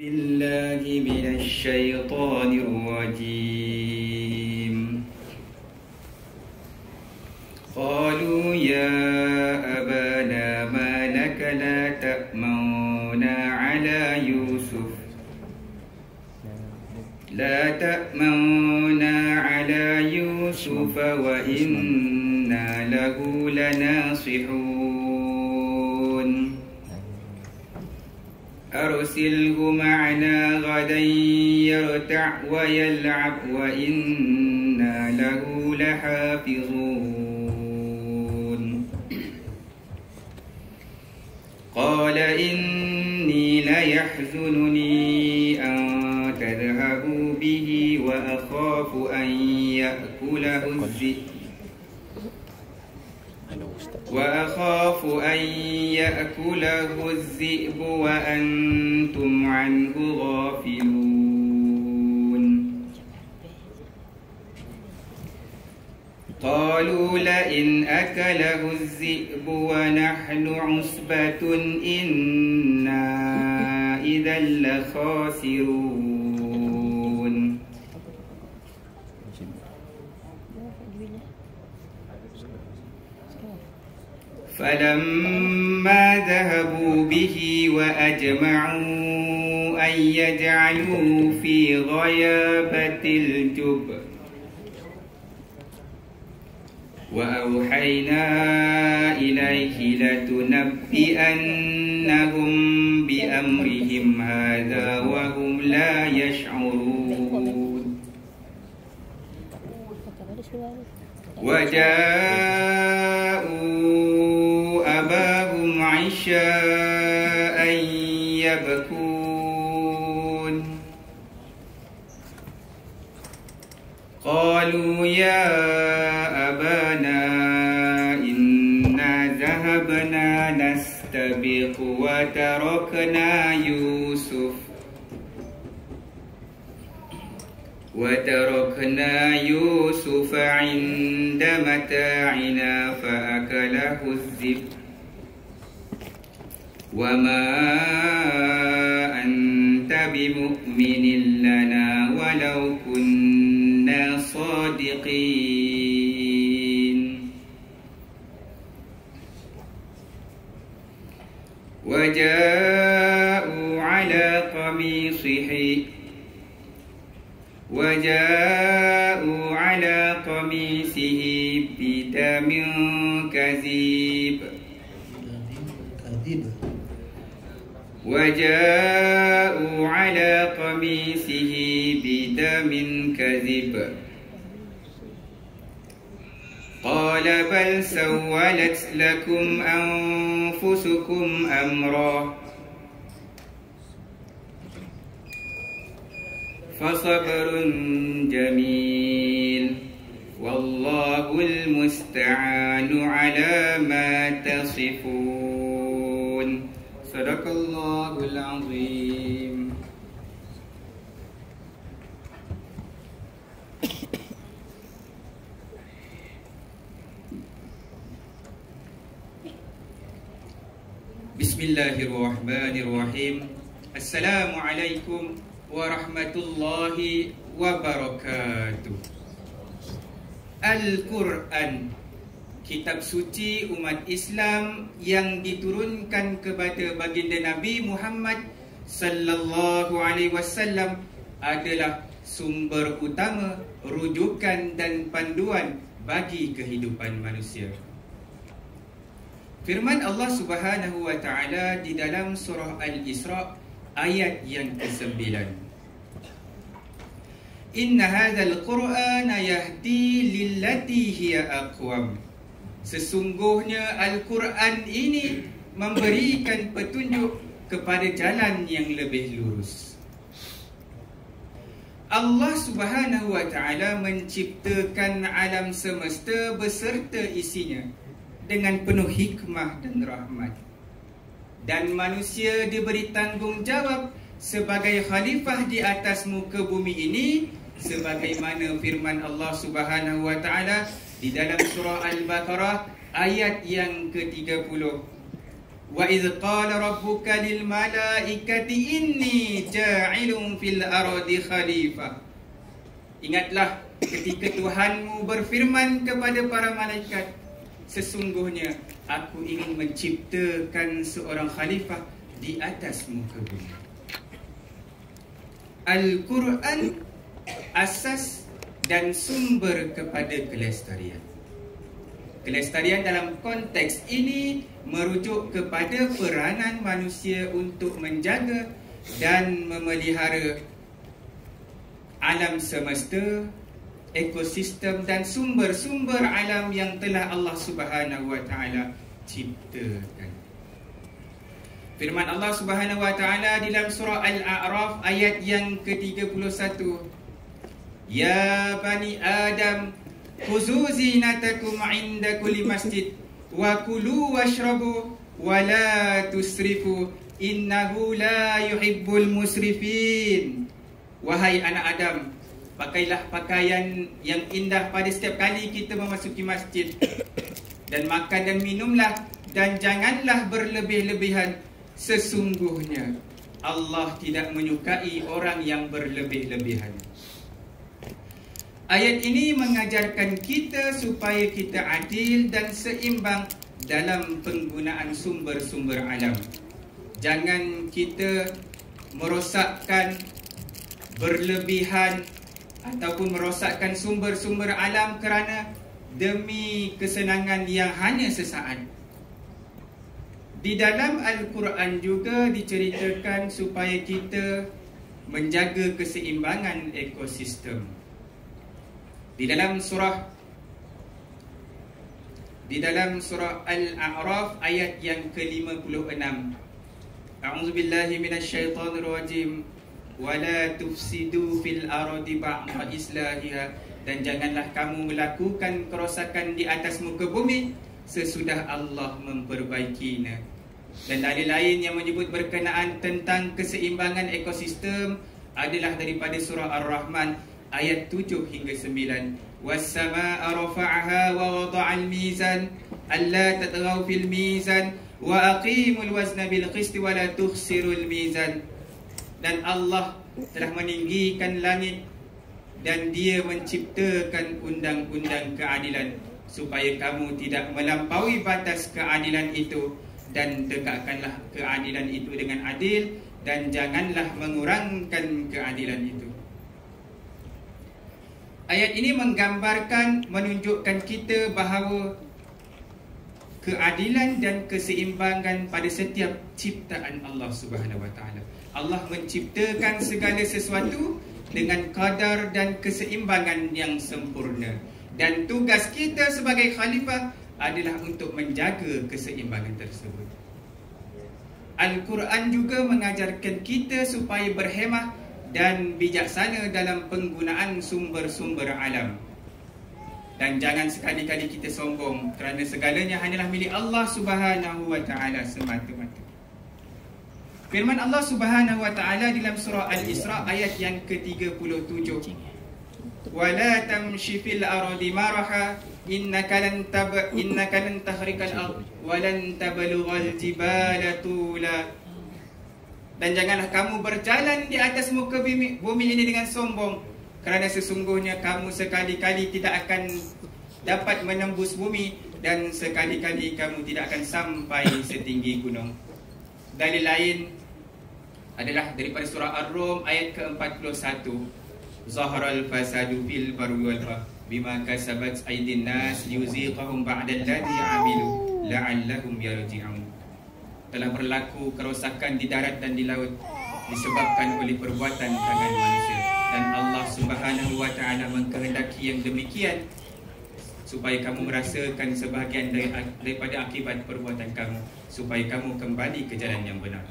بالله من الشيطان الرجيم. قالوا يا أبانا ما لك لا تأمننا على يوسف وإنا له لناصحون أرسله معنا غدا يرتع ويلعب وإنا له لحافظون قال إني ليحزنني أن تذهبوا به وأخاف أن يأكله الذئب وأنتم عنه غافلون قالوا لئن أكله الذئب ونحن عصبة إنا إذا لخاسرون فلما ذهبوا به وأجمعوا أن يجعلوه في غيابة الجب وأوحينا إليه لتنبئنهم بأمرهم هذا وهم لا يشعرون وجاءوا أباهم عشاء يبكون قالوا يا أبانا إنا ذهبنا نستبق وتركنا يوسف عند متاعنا فأكله الذئب وما أنت بمؤمن لنا ولو كنا صادقين وجاءوا على قميصه بدم كذب قال بل سولت لكم أنفسكم أمرا فصبر جميل والله المستعان على ما تصفون صدق الله العظيم. Bismillahirrahmanirrahim. Assalamualaikum warahmatullahi wabarakatuh. Al-Quran, kitab suci umat Islam yang diturunkan kepada baginda Nabi Muhammad sallallahu alaihi wasallam, adalah sumber utama, rujukan dan panduan bagi kehidupan manusia. Firman Allah Subhanahu wa taala di dalam surah Al-Isra ayat yang ke-9. Inna hadzal Qur'ana yahdi lillati hiya aqwam. Sesungguhnya Al-Quran ini memberikan petunjuk kepada jalan yang lebih lurus. Allah Subhanahu wa taala menciptakan alam semesta beserta isinya dengan penuh hikmah dan rahmat. Dan manusia diberi tanggungjawab sebagai khalifah di atas muka bumi ini, sebagaimana firman Allah Subhanahu wa taala di dalam surah Al-Baqarah ayat yang ke-30. Wa idh qala rabbuka lil malaikati inni ja'ilun fil ardi khalifah. Ingatlah ketika Tuhanmu berfirman kepada para malaikat, sesungguhnya aku ingin menciptakan seorang khalifah di atas muka bumi. Al-Quran asas dan sumber kepada kelestarian. Kelestarian dalam konteks ini merujuk kepada peranan manusia untuk menjaga dan memelihara alam semesta, ekosistem dan sumber-sumber alam yang telah Allah Subhanahu wa taala ciptakan. Firman Allah Subhanahu wa taala dalam surah Al-A'raf ayat yang ke-31. Ya bani Adam, khuzu zinatakum 'inda kulli masjid wa kulu washrabu wa la tusrifu innahu la yuhibbul musrifin. Wahai anak Adam, pakailah pakaian yang indah pada setiap kali kita memasuki masjid, dan makan dan minumlah, dan janganlah berlebih-lebihan. Sesungguhnya Allah tidak menyukai orang yang berlebih-lebihan. Ayat ini mengajarkan kita supaya kita adil dan seimbang dalam penggunaan sumber-sumber alam. Jangan kita merosakkan, berlebihan ataupun merosakkan sumber-sumber alam kerana demi kesenangan yang hanya sesaat. Di dalam Al-Quran juga diceritakan supaya kita menjaga keseimbangan ekosistem. Di dalam surah Al-A'raf ayat yang ke-56. A'udzubillahi minasyaitonirrajim. Wala tufsidu fil ardi ba'da islahiha. Dan janganlah kamu melakukan kerosakan di atas muka bumi sesudah Allah memperbaikinya. Dan dalil lain yang menyebut berkenaan tentang keseimbangan ekosistem adalah daripada surah Ar-Rahman ayat 7 hingga 9. Was-samaa'a rafa'aha wa wada'al mizan alla tatghaw fil mizan wa aqimul wazna bil qisti wa la tukhsirul mizan. Dan Allah telah meninggikan langit dan Dia menciptakan undang-undang keadilan supaya kamu tidak melampaui batas keadilan itu, dan tegakkanlah keadilan itu dengan adil dan janganlah mengurangkan keadilan itu. Ayat ini menggambarkan, menunjukkan kita bahawa keadilan dan keseimbangan pada setiap ciptaan Allah Subhanahu wa taala. Allah menciptakan segala sesuatu dengan kadar dan keseimbangan yang sempurna. Dan tugas kita sebagai khalifah adalah untuk menjaga keseimbangan tersebut. Al-Quran juga mengajarkan kita supaya berhemah dan bijaksana dalam penggunaan sumber-sumber alam. Dan jangan sekali-kali kita sombong kerana segalanya hanyalah milik Allah Subhanahu wa taala semata-mata. Firman Allah Subhanahu wa taala dalam surah Al-Isra ayat yang ke-37. Wala tamshi fil ardi maraha innaka lan tahrikal ard wa lan tablughal jibala tula. Dan janganlah kamu berjalan di atas muka bumi ini dengan sombong, kerana sesungguhnya kamu sekali-kali tidak akan dapat menembus bumi, dan sekali-kali kamu tidak akan sampai setinggi gunung. Dalil lain adalah daripada surah Ar-Rum ayat ke-41. Zaharal fasadu fil barri wal bahr bima kasabat aydin nas liyuziqahum ba'da alladhi 'amilu la'allahum yarji'un. Telah berlaku kerosakan di darat dan di laut disebabkan oleh perbuatan tangan manusia, dan Allah Subhanahu wa taala mengkehendaki yang demikian supaya kamu merasakan sebahagian daripada akibat perbuatan kamu, supaya kamu kembali ke jalan yang benar.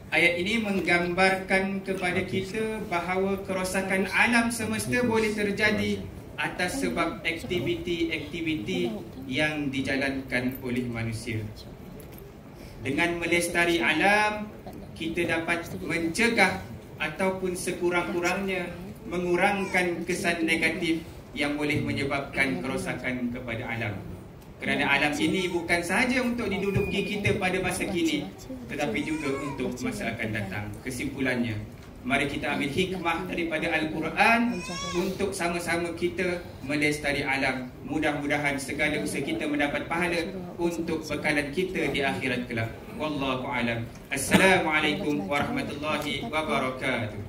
Ayat ini menggambarkan kepada kita bahawa kerosakan alam semesta boleh terjadi atas sebab aktiviti-aktiviti yang dijalankan oleh manusia. Dengan melestari alam, kita dapat mencegah ataupun sekurang-kurangnya mengurangkan kesan negatif yang boleh menyebabkan kerosakan kepada alam. Kerana alam ini bukan sahaja untuk diduduki kita pada masa kini, tetapi juga untuk masa akan datang. Kesimpulannya, mari kita ambil hikmah daripada Al-Quran untuk sama-sama kita melestari alam. Mudah-mudahan segala usaha kita mendapat pahala untuk bekalan kita di akhirat kelak. Wallahu a'lam. Assalamualaikum warahmatullahi wabarakatuh.